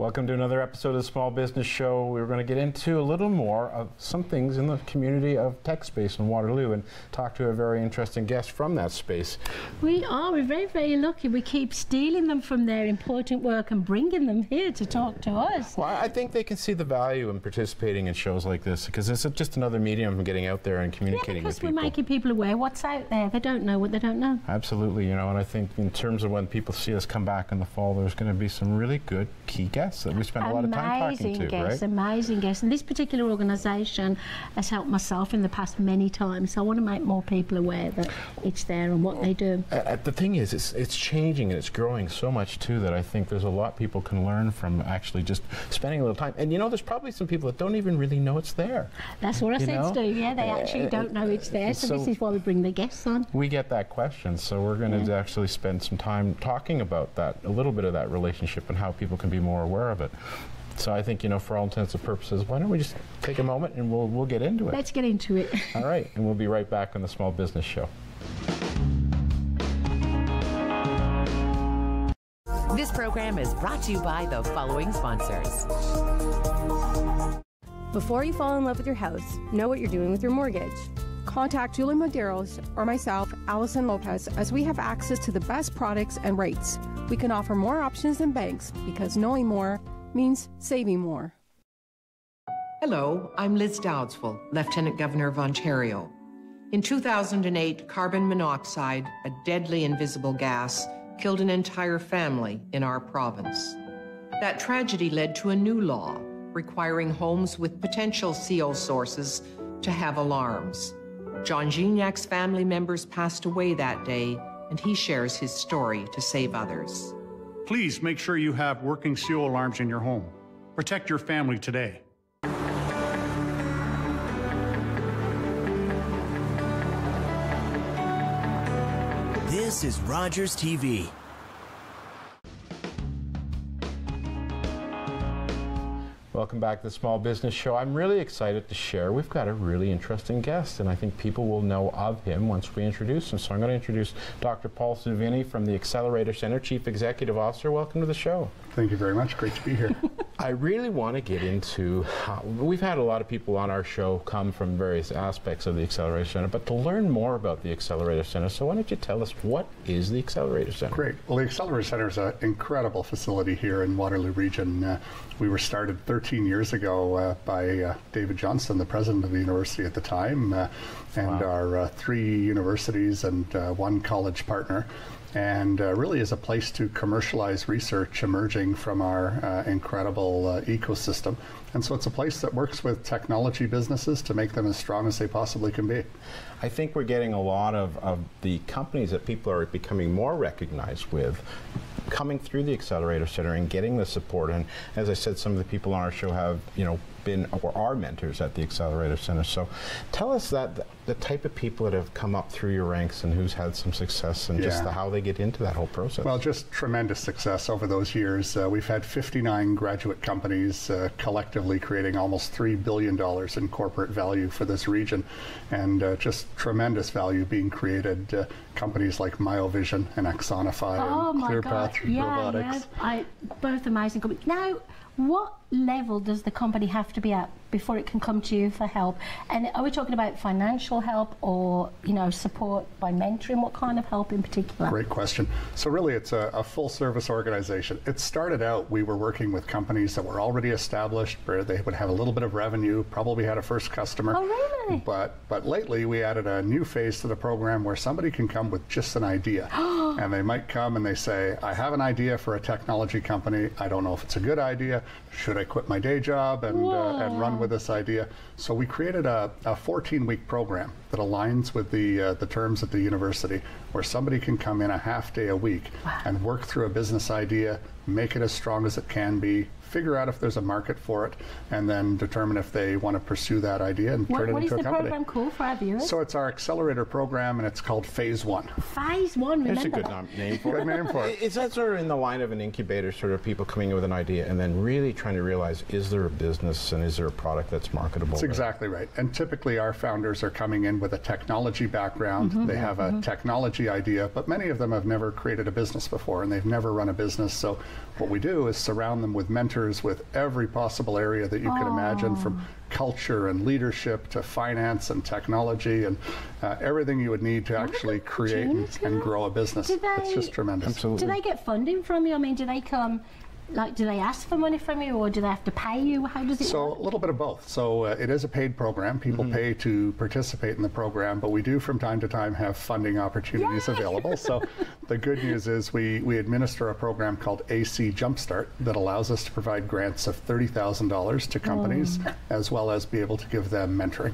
Welcome to another episode of the Small Business Show. We're going to get into a little more of some things in the community of tech space in Waterloo and talk to a very interesting guest from that space. We are. We're very, very lucky. We keep stealing them from their important work and bringing them here to talk to us. Well, I think they can see the value in participating in shows like this because it's just another medium of getting out there and communicating with people. We're making people aware what's out there. They don't know what they don't know. Absolutely, you know, and I think in terms of when people see us come back in the fall, there's going to be some really good key guests that we spend a lot of time talking to, right? Amazing guests. And this particular organisation has helped myself in the past many times. So I want to make more people aware that it's there and what they do. The thing is, it's changing and it's growing so much too that I think there's a lot people can learn from actually just spending a little time. And you know, there's probably some people that don't even really know it's there. That's what I said, Stu. Yeah, they actually don't know it's there. So this is why we bring the guests on. We get that question, so we're going to actually spend some time talking about that, a little bit of that relationship and how people can be more aware of it. So I think, you know, for all intents and purposes, why don't we just take a moment and we'll get into it. Let's get into it. All right, and we'll be right back on the Small Business Show. This program is brought to you by the following sponsors. Before you fall in love with your house, know what you're doing with your mortgage. Contact Julie Maderos or myself, Allison Lopez, as we have access to the best products and rates. We can offer more options than banks because knowing more means saving more. Hello, I'm Liz Dowdswell, Lieutenant Governor of Ontario. In 2008, carbon monoxide, a deadly invisible gas, killed an entire family in our province. That tragedy led to a new law requiring homes with potential CO sources to have alarms. John Gignac's family members passed away that day, and he shares his story to save others. Please make sure you have working CO alarms in your home. Protect your family today. This is Rogers TV. Welcome back to the Small Business Show. I'm really excited to share. We've got a really interesting guest, and I think people will know of him once we introduce him. So I'm going to introduce Dr. Paul Salvini from the Accelerator Center, Chief Executive Officer. Welcome to the show. Thank you very much. Great to be here. I really want to get into we've had a lot of people on our show come from various aspects of the Accelerator Center, but to learn more about the Accelerator Center, so why don't you tell us what is the Accelerator Center? Great. Well, the Accelerator Center is an incredible facility here in Waterloo Region. We were started 13 years ago by David Johnston, the president of the university at the time, and our 3 universities and 1 college partner. And really is a place to commercialize research emerging from our incredible ecosystem. And so it's a place that works with technology businesses to make them as strong as they possibly can be. I think we're getting a lot of the companies that people are becoming more recognized with coming through the Accelerator Center and getting the support. And as I said, some of the people on our show have, you know, been or are mentors at the Accelerator Center. So tell us that the type of people that have come up through your ranks and who's had some success and just how they get into that whole process. Well, just tremendous success over those years. We've had 59 graduate companies collectively creating almost $3 billion in corporate value for this region, and just tremendous value being created. Companies like Myovision and Axonify and ClearPath Robotics. Both amazing companies. Now, what level does the company have to be at before it can come to you for help? And are we talking about financial help or, you know, support by mentoring? What kind of help in particular? Great question. So really it's a full service organization. It started out, we were working with companies that were already established, where they would have a little bit of revenue, probably had a first customer. Oh, really? But lately we added a new phase to the program where somebody can come with just an idea. And they might come and they say, I have an idea for a technology company. I don't know if it's a good idea. Should I quit my day job and run with this idea? So we created a 14-week program that aligns with the terms at the university, where somebody can come in a half day a week and work through a business idea, make it as strong as it can be, figure out if there's a market for it, and then determine if they want to pursue that idea and turn it into a company. What is the program called for our viewers? So it's our Accelerator Program, and it's called Phase 1. Phase 1, remember That's a good name for it. Good name for it. Is that sort of in the line of an incubator, sort of people coming in with an idea and then really trying to realize, is there a business and is there a product that's marketable? That's exactly right. And typically our founders are coming in with a technology background. They have a technology idea, but many of them have never created a business before and they've never run a business. So what we do is surround them with mentors centers with every possible area that you can imagine, from culture and leadership to finance and technology and everything you would need to actually create and grow a business. It's just tremendous. Absolutely. Do they get funding from you? I mean, do they come, like, do they ask for money from you, or do they have to pay you? How does it work? So a little bit of both. So it is a paid program. People pay to participate in the program, but we do from time to time have funding opportunities available. So the good news is we administer a program called AC Jumpstart that allows us to provide grants of $30,000 to companies, as well as be able to give them mentoring.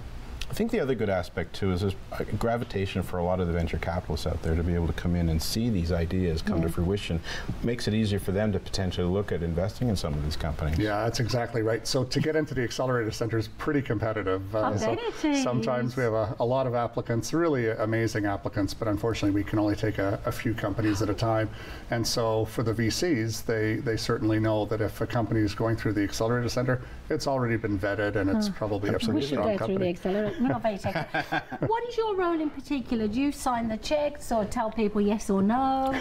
I think the other good aspect too is there's a gravitation for a lot of the venture capitalists out there to be able to come in and see these ideas come to fruition. Makes it easier for them to potentially look at investing in some of these companies. Yeah, that's exactly right. So to get into the Accelerator Center is pretty competitive. So sometimes we have a lot of applicants, really amazing applicants, but unfortunately we can only take a few companies at a time. And so for the VCs, they certainly know that if a company is going through the Accelerator Center, it's already been vetted and it's probably a pretty strong company. Through the Accelerator. We're not very technical. What is your role in particular? Do you sign the checks or tell people yes or no?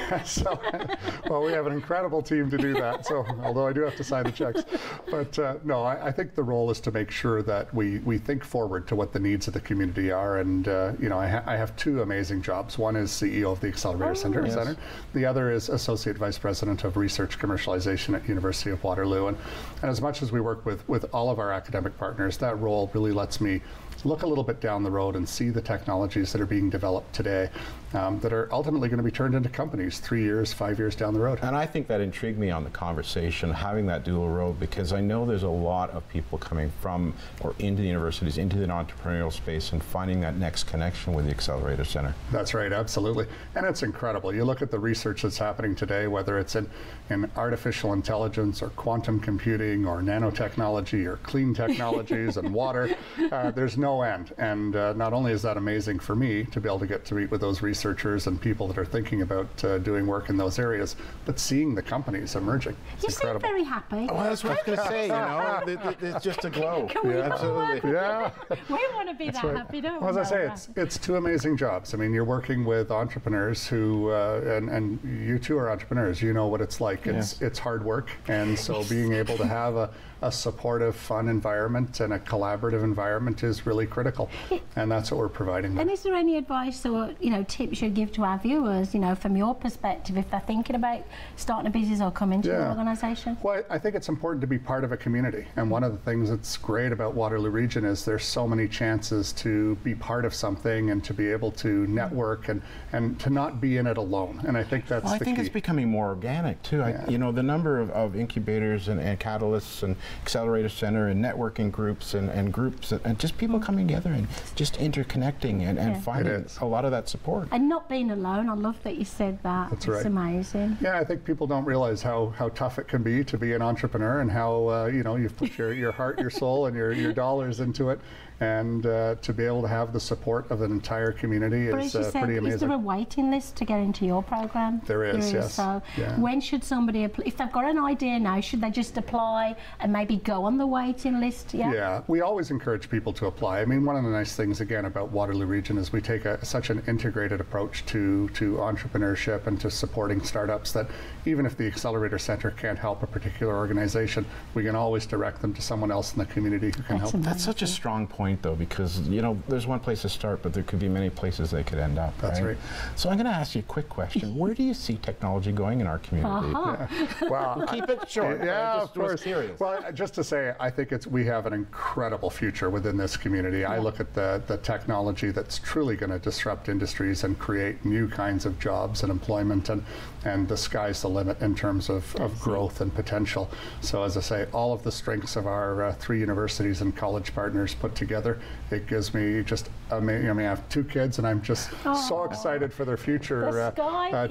Well, we have an incredible team to do that, so although I do have to sign the checks. But no, I think the role is to make sure that we think forward to what the needs of the community are. And you know, I have two amazing jobs. One is CEO of the Accelerator Center. The other is Associate Vice President of Research Commercialization at University of Waterloo. And as much as we work with all of our academic partners, that role really lets me look a little bit down the road and see the technologies that are being developed today that are ultimately going to be turned into companies 3 years, 5 years down the road. And I think that intrigued me on the conversation, having that dual road, because I know there's a lot of people coming from or into the universities, into the entrepreneurial space, and finding that next connection with the Accelerator Center. That's right, absolutely. And it's incredible. You look at the research that's happening today, whether it's in artificial intelligence or quantum computing or nanotechnology or clean technologies and water, there's no end. And not only is that amazing for me to be able to get to meet with those researchers and people that are thinking about doing work in those areas, but seeing the companies emerging. You seem very happy. Well, that's what I was going to say, you know, it's just a glow. Absolutely. Yeah. We want to be that happy, don't we? Well, as I say, it's two amazing jobs. I mean, you're working with entrepreneurs who, and you two are entrepreneurs, you know what it's like. It's hard work, and so being able to have a supportive, fun environment and a collaborative environment is really critical, and that's what we're providing. And is there any advice or tips you'd give to our viewers, from your perspective, if they're thinking about starting a business or coming to an organisation? Well, I think it's important to be part of a community, and one of the things that's great about Waterloo Region is there's so many chances to be part of something and to be able to network and to not be in it alone. And I think that's the key. I think it's becoming more organic too. The number of incubators and catalysts and Accelerator Center and networking groups and groups and just people coming together and just interconnecting and finding a lot of that support. And not being alone. I love that you said that. That's right. It's amazing. Yeah, I think people don't realize how tough it can be to be an entrepreneur and how you've put your heart, your soul, and your dollars into it. And to be able to have the support of an entire community is pretty amazing. Is there a waiting list to get into your program? There is, yes. So when should somebody apply? If they've got an idea now, should they just apply and maybe go on the waiting list? Yeah, we always encourage people to apply. I mean, one of the nice things, again, about Waterloo Region is we take such an integrated approach to entrepreneurship and to supporting startups that even if the Accelerator Center can't help a particular organization, we can always direct them to someone else in the community who can help. That's such a strong point, though, because there's one place to start, but there could be many places they could end up. That's right. So I'm going to ask you a quick question: where do you see technology going in our community? Well, we'll keep it short. Yeah, of course. Well, just to say, I think we have an incredible future within this community. I look at the technology that's truly going to disrupt industries and create new kinds of jobs and employment, and the sky's the limit in terms of growth and potential. So as I say, all of the strengths of our 3 universities and college partners put together, it gives me just amazing. I mean, I have 2 kids, and I'm just so excited for their future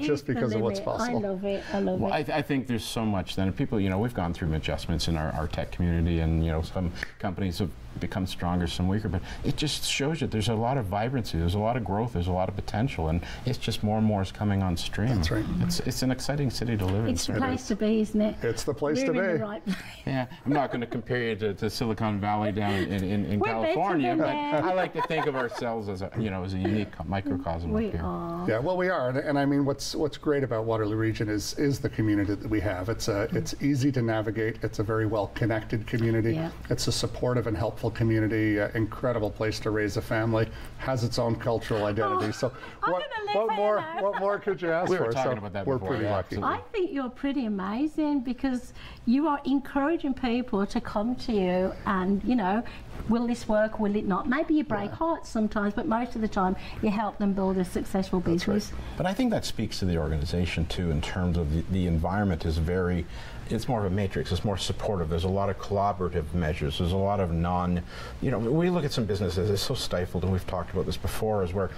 just because of what's possible. I love it. I love it. I think there's so much then. People, we've gone through adjustments in our tech community, and some companies have become stronger, some weaker, but it just shows you there's a lot of vibrancy, there's a lot of growth, there's a lot of potential. potential, and it's just more and more is coming on stream. That's right. It's an exciting city to live in. It's the place to be, isn't it? It's the place to be. We're in the right place. Yeah, I'm not going to compare you to Silicon Valley down in California, but I like to think of ourselves as a as a unique microcosm We up here. are. Yeah, well, we are, and I mean, what's great about Waterloo Region is the community that we have. It's easy to navigate. It's a very well connected community. Yeah. It's a supportive and helpful community. Incredible place to raise a family. Has its own cultural identity. So, what more could you ask We for? were talking about that we're before, pretty yeah, lucky. absolutely. I think you're pretty amazing because you are encouraging people to come to you and, will this work, will it not? Maybe you break hearts sometimes, but most of the time you help them build a successful business. Right. But I think that speaks to the organization too, in terms of the environment is it's more of a matrix, it's more supportive. There's a lot of collaborative measures. There's a lot of we look at some businesses, it's so stifled, and we've talked about this before, is where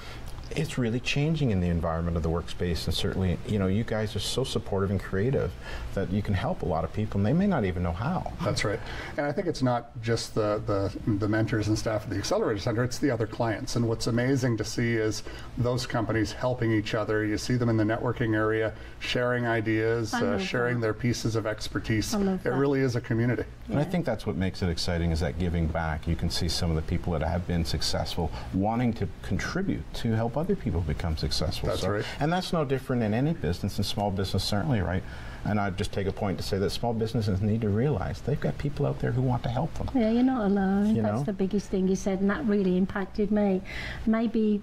it's really changing in the environment of the workspace, and certainly, you guys are so supportive and creative that you can help a lot of people, and they may not even know how. That's right. And I think it's not just the mentors and staff at the Accelerator Center, it's the other clients. And what's amazing to see is those companies helping each other. You see them in the networking area, sharing ideas, sharing their pieces of expertise. It really is a community. And I think that's what makes it exciting, is that giving back. You can see some of the people that have been successful wanting to contribute to help other people become successful. That's right. And that's no different in any business, and small business certainly, right? And I'd just take a point to say that small businesses need to realize they've got people out there who want to help them. Yeah, you're not alone. That's the biggest thing you said, and that really impacted me. Maybe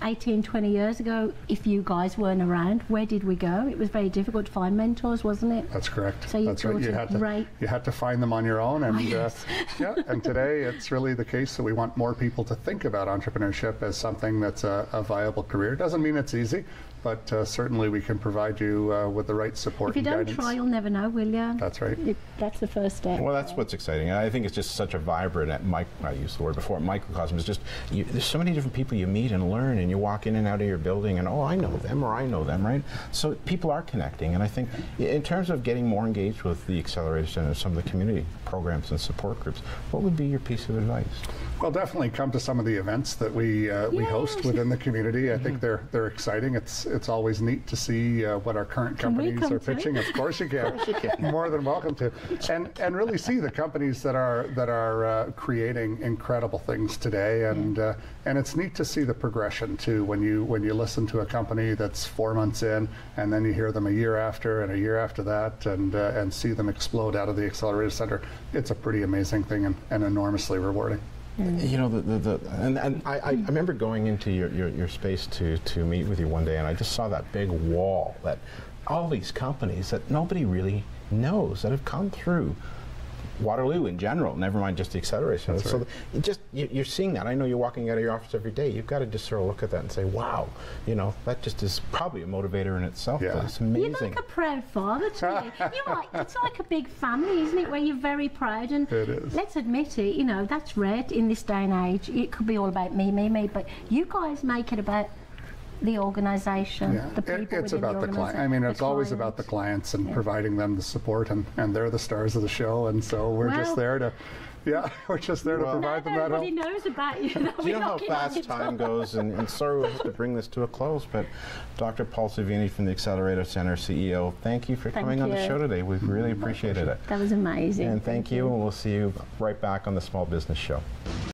18, 20 years ago, if you guys weren't around, where did we go? It was very difficult to find mentors, wasn't it? That's correct. So That's right. You had to find them on your own, and and today it's really the case that we want more people to think about entrepreneurship as something that's a viable career. Doesn't mean it's easy, but certainly we can provide you with the right support. If you don't try, you'll never know, will you? That's right. That's the first step. Well, that's what's exciting. And I think it's just such a vibrant, I used the word before, microcosm. It's just, there's so many different people you meet and learn, and you walk in and out of your building and, I know them, or I know them, right? So people are connecting. And I think in terms of getting more engaged with the Accelerator Center, some of the community programs and support groups, what would be your piece of advice? Well, definitely come to some of the events that we host within the community. I think they're exciting. It's always neat to see what our current companies are pitching. Of course you can. More than welcome to. And really see the companies that are creating incredible things today. And it's neat to see the progression too. When you listen to a company that's 4 months in, and then you hear them a year after and a year after that, and see them explode out of the Accelerator Center. It's a pretty amazing thing and enormously rewarding. And I remember going into your space to meet with you one day, and I just saw that big wall that all these companies that nobody really knows that have come through Waterloo in general, never mind just the Accelerator Center. That's right. So you're seeing that. I know you're walking out of your office every day. You've got to just sort of look at that and say, wow, that just is probably a motivator in itself. Yeah. But it's amazing. You're like a proud father to me. It's like a big family, isn't it, where you're very proud. And it is. Let's admit it, that's rare in this day and age. It could be all about me, but you guys make it about the organisation, the people it's about the client. I mean, it's always about the clients and providing them the support, and they're the stars of the show, and so we're just there to provide them that help. Everybody knows about you. You know how fast time goes, and sorry we have to bring this to a close, but Dr. Paul Salvini from the Accelerator Center, CEO, thank you for coming on the show today. We've really appreciated it. That was amazing. And thank you, and we'll see you right back on the Small Business Show.